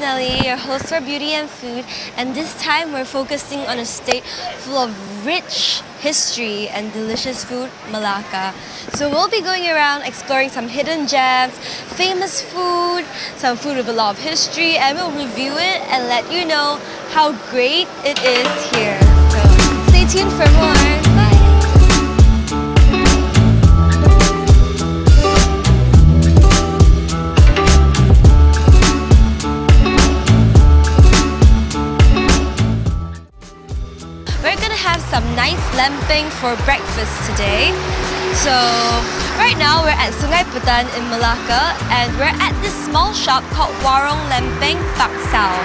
Nelly, your host for Beauty and Food, and this time we're focusing on a state full of rich history and delicious food, Malacca. So we'll be going around exploring some hidden gems, famous food, some food with a lot of history, and we'll review it and let you know how great it is here. So stay tuned for more. Bye! Some nice lempeng for breakfast today. So right now we're at Sungai Putan in Malacca, and we're at this small shop called Warung Lempeng Baksal.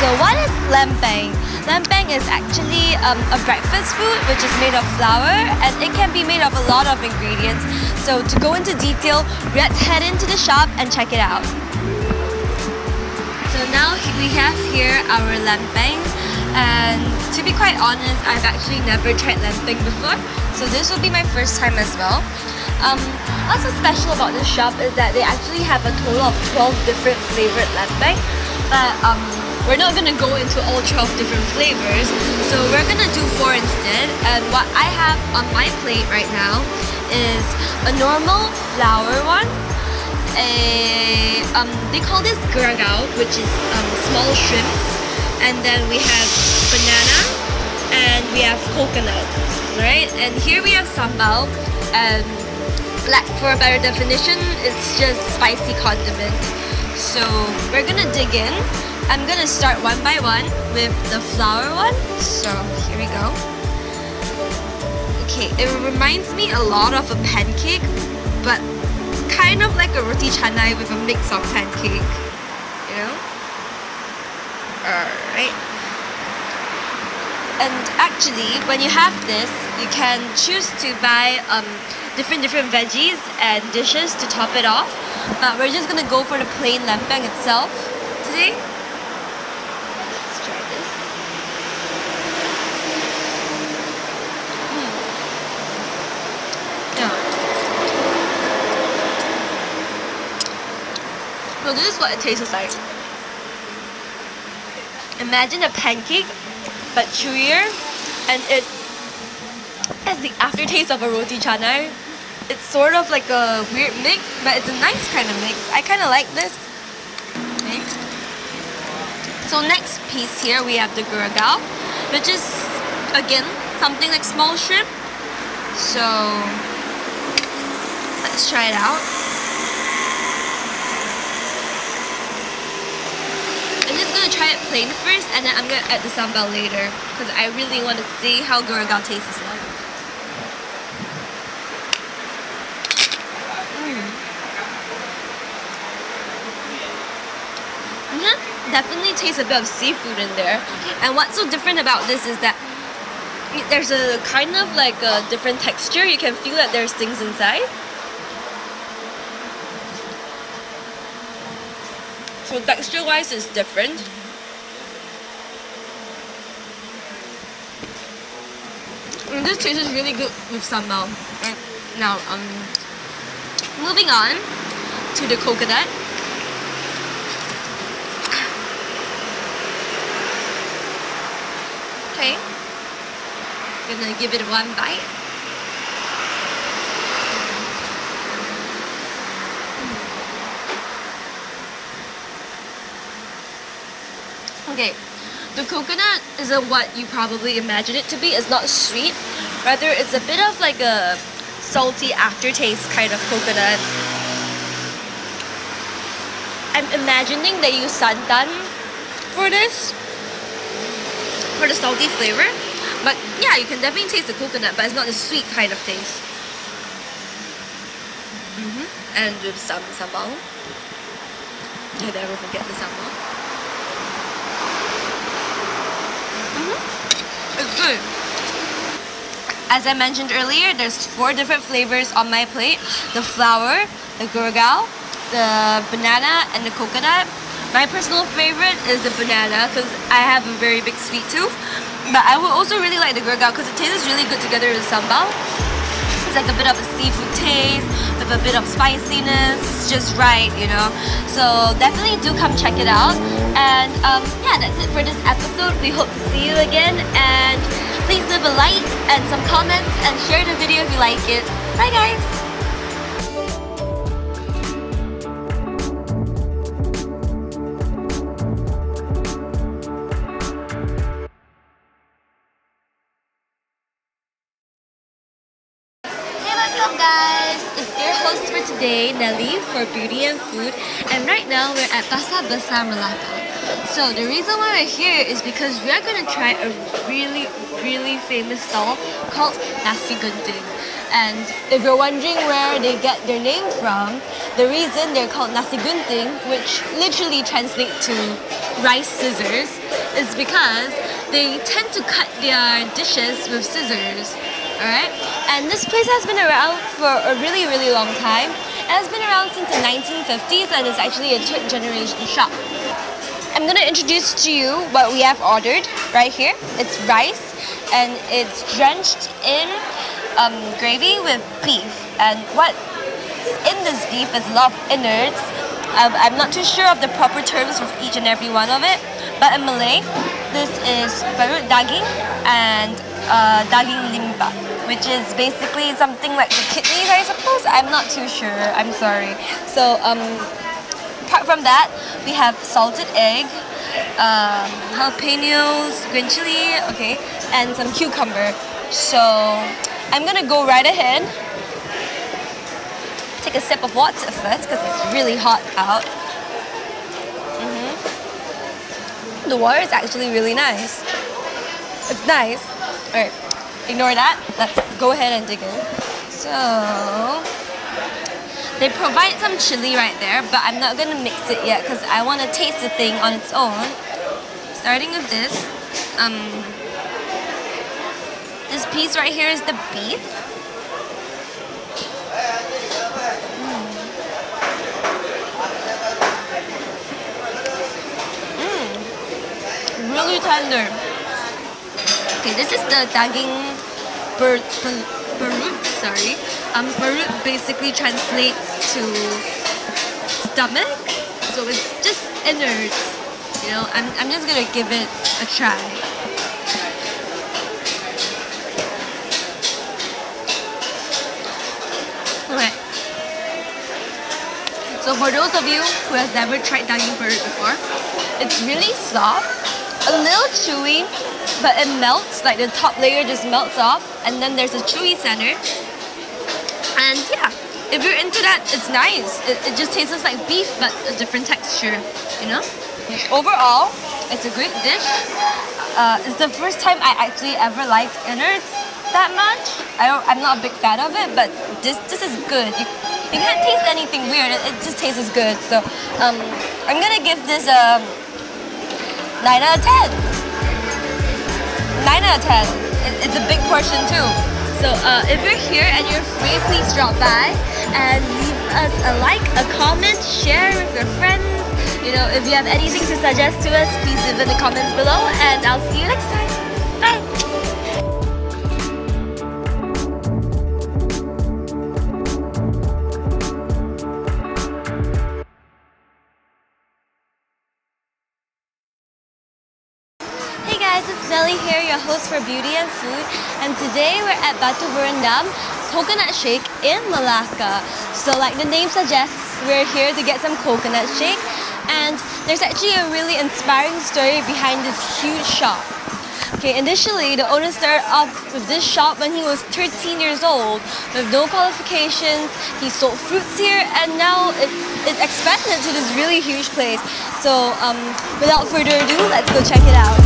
So what is lempeng? Lempeng is actually a breakfast food which is made of flour, and it can be made of a lot of ingredients. So to go into detail, let's head into the shop and check it out. So now we have here our lempeng. And to be quite honest, I've actually never tried lempeng before, so this will be my first time as well. What's so special about this shop is that they actually have a total of 12 different flavored lempeng, but we're not going to go into all 12 different flavors, so we're going to do 4 instead. And what I have on my plate right now is a normal flour one, they call this geragao, which is small shrimps. And then we have banana and we have coconut, right? And here we have sambal, and like for a better definition, it's just spicy condiment. So we're gonna dig in. I'm gonna start one by one with the flour one. So here we go. Okay, it reminds me a lot of a pancake, but kind of like a roti canai with a mix of pancake, you know? Alright. And actually, when you have this, you can choose to buy different veggies and dishes to top it off. But we're just gonna go for the plain lempeng itself today. Let's try this. Yeah. So this is what it tastes like. Imagine a pancake, but chewier, and it has the aftertaste of a roti canai. It's sort of like a weird mix, but it's a nice kind of mix. I kind of like this. Okay. So next piece here we have the geragao, which is again something like small shrimp. So let's try it out. I'm just gonna try it plain first, and then I'm gonna add the sambal later, because I really want to see how geragao tastes like. Definitely tastes a bit of seafood in there. And what's so different about this is that there's a kind of like a different texture. You can feel that there's things inside. So texture-wise, it's different. And this tastes really good with sambal. Now, moving on to the coconut. Okay, I'm gonna give it one bite. Okay, the coconut isn't what you probably imagine it to be. It's not sweet. Rather, it's a bit of like a salty aftertaste kind of coconut. I'm imagining they use santan for this, for the salty flavor. But yeah, you can definitely taste the coconut, but it's not the sweet kind of taste. And with some sambal. I never forget the sambal. It's good. As I mentioned earlier, there's 4 different flavors on my plate. The flour, the geragao, the banana, and the coconut. My personal favorite is the banana because I have a very big sweet tooth. But I would also really like the geragao because it tastes really good together with sambal. It's like a bit of a seafood taste with with a bit of spiciness, just right, you know. So definitely do come check it out. And yeah, that's it for this episode. We hope to see you again, and please leave a like and some comments and share the video if you like it. Bye guys! What's up guys? It's your host for today, Nelly for Beauty and Food, and right now we're at Pasar Besar Malacca. So the reason why we're here is because we are going to try a really famous stall called Nasi Gunting. And if you're wondering where they get their name from, the reason they're called Nasi Gunting, which literally translates to rice scissors, is because they tend to cut their dishes with scissors. Alright, and this place has been around for a really long time. It has been around since the 1950s and it's actually a third generation shop. I'm going to introduce to you what we have ordered right here. It's rice and it's drenched in gravy with beef. And what's in this beef is a lot of innards. I'm not too sure of the proper terms for each and every one of it, but in Malay, this is perut daging and daging limba, which is basically something like the kidneys, I suppose. I'm not too sure. I'm sorry. So apart from that, we have salted egg, jalapenos, green chili, okay, and some cucumber. So I'm gonna go right ahead. Take a sip of water first because it's really hot out. The water is actually really nice. It's nice. Alright, ignore that. Let's go ahead and dig in. So, they provide some chili right there, but I'm not gonna mix it yet because I want to taste the thing on its own. Starting with this, this piece right here is the beef. Really tender. Okay, this is the daging perut, sorry. Perut basically translates to stomach, so it's just innards. You know, I'm just gonna give it a try. Okay. So for those of you who has never tried daging perut before, it's really soft. A little chewy, but it melts, like the top layer just melts off, and then there's a chewy center. And yeah, if you're into that, it's nice. It just tastes like beef, but a different texture, you know? Overall, it's a great dish. It's the first time I actually ever liked innards that much. I'm not a big fan of it, but this is good. You can't taste anything weird, it just tastes good. So I'm gonna give this a 9 out of 10. 9 out of 10. It's a big portion too. So if you're here and you're free, please drop by and leave us a like, a comment, share with your friends. You know, if you have anything to suggest to us, please leave in the comments below, and I'll see you next time. Bye! Hey guys, it's Nelly here, your host for Beauty and Food, and today we're at Batu Berendam Coconut Shake in Malacca. So like the name suggests, we're here to get some coconut shake, and there's actually a really inspiring story behind this huge shop. Okay, initially the owner started off with this shop when he was 13 years old with no qualifications. He sold fruits here, and now it expanded to this really huge place. So without further ado, let's go check it out.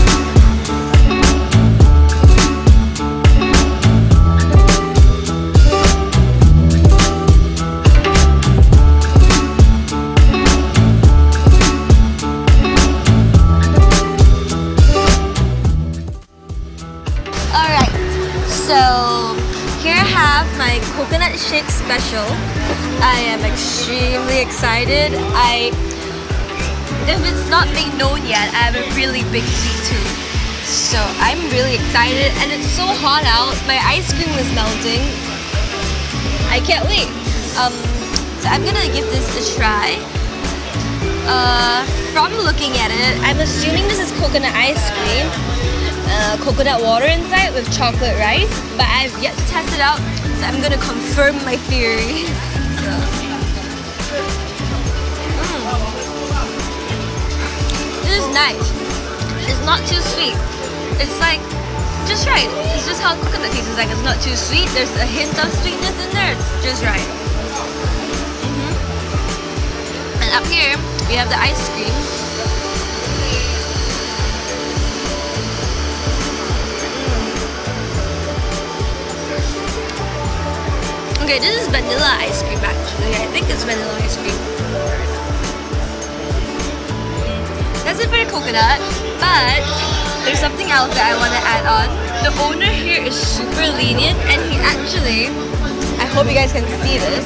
So here I have my coconut shake special. I am extremely excited. If it's not made known yet, I have a really big sweet tooth. So I'm really excited, and it's so hot out. My ice cream is melting. I can't wait. So I'm gonna give this a try. From looking at it, I'm assuming this is coconut ice cream. Coconut water inside with chocolate rice, but I've yet to test it out, so I'm gonna confirm my theory. This is nice. It's not too sweet. It's like just right. It's just how coconut tastes like. It's not too sweet. There's a hint of sweetness in there. It's just right. And up here we have the ice cream. Okay, this is vanilla ice cream actually. I think it's vanilla ice cream. That's a bit of coconut, but there's something else that I want to add on. The owner here is super lenient, and he actually, I hope you guys can see this,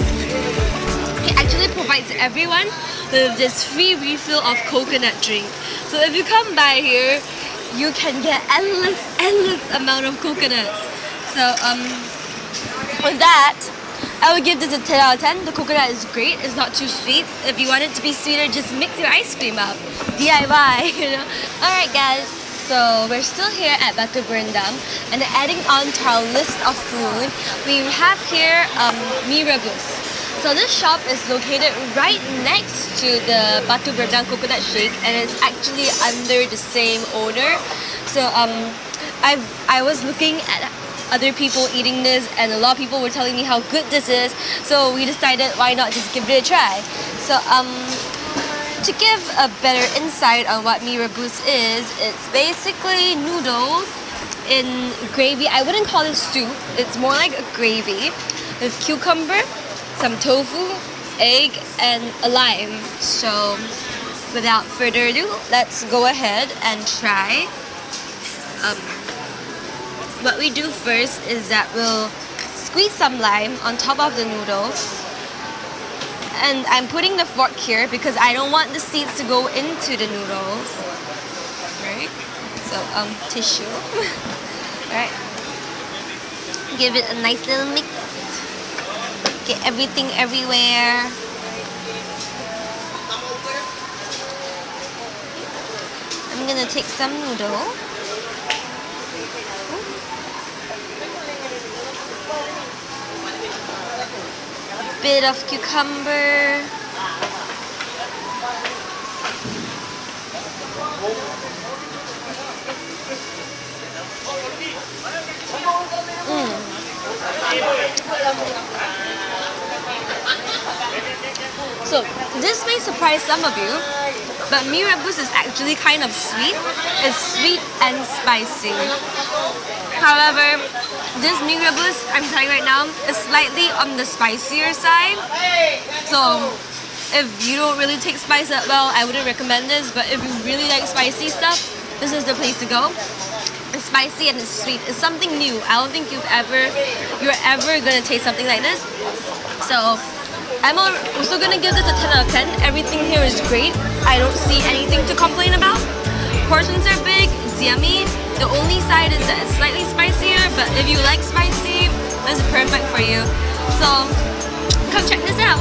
he actually provides everyone with this free refill of coconut drink. So if you come by here, you can get endless amount of coconuts. So with that, I would give this a 10 out of 10. The coconut is great. It's not too sweet. If you want it to be sweeter, just mix your ice cream up. DIY, you know. Alright guys, so we're still here at Batu Berendam, and adding on to our list of food, we have here mee rebus. So this shop is located right next to the Batu Berendam coconut shake, and it's actually under the same owner. So I was looking at other people eating this, and a lot of people were telling me how good this is, so we decided why not just give it a try. So to give a better insight on what mee rebus is, it's basically noodles in gravy. I wouldn't call it soup, it's more like a gravy with cucumber, some tofu, egg, and a lime. So without further ado, let's go ahead and try. What we do first is that we'll squeeze some lime on top of the noodles. And I'm putting the fork here because I don't want the seeds to go into the noodles. Right? So, tissue. Right? Give it a nice little mix. Get everything everywhere. I'm gonna take some noodle. Bit of cucumber, So this may surprise some of you, but mee rebus is actually kind of sweet. It's sweet and spicy. However, this mee rebus, I'm telling you right now, is slightly on the spicier side. So if you don't really take spice that well, I wouldn't recommend this. But if you really like spicy stuff, this is the place to go. It's spicy and it's sweet. It's something new. I don't think you're ever gonna taste something like this. So I'm also gonna give this a 10 out of 10. Everything here is great. I don't see anything to complain about. Portions are big, it's yummy. The only side is that it's slightly spicier, but if you like spicy, this is perfect for you. So come check this out.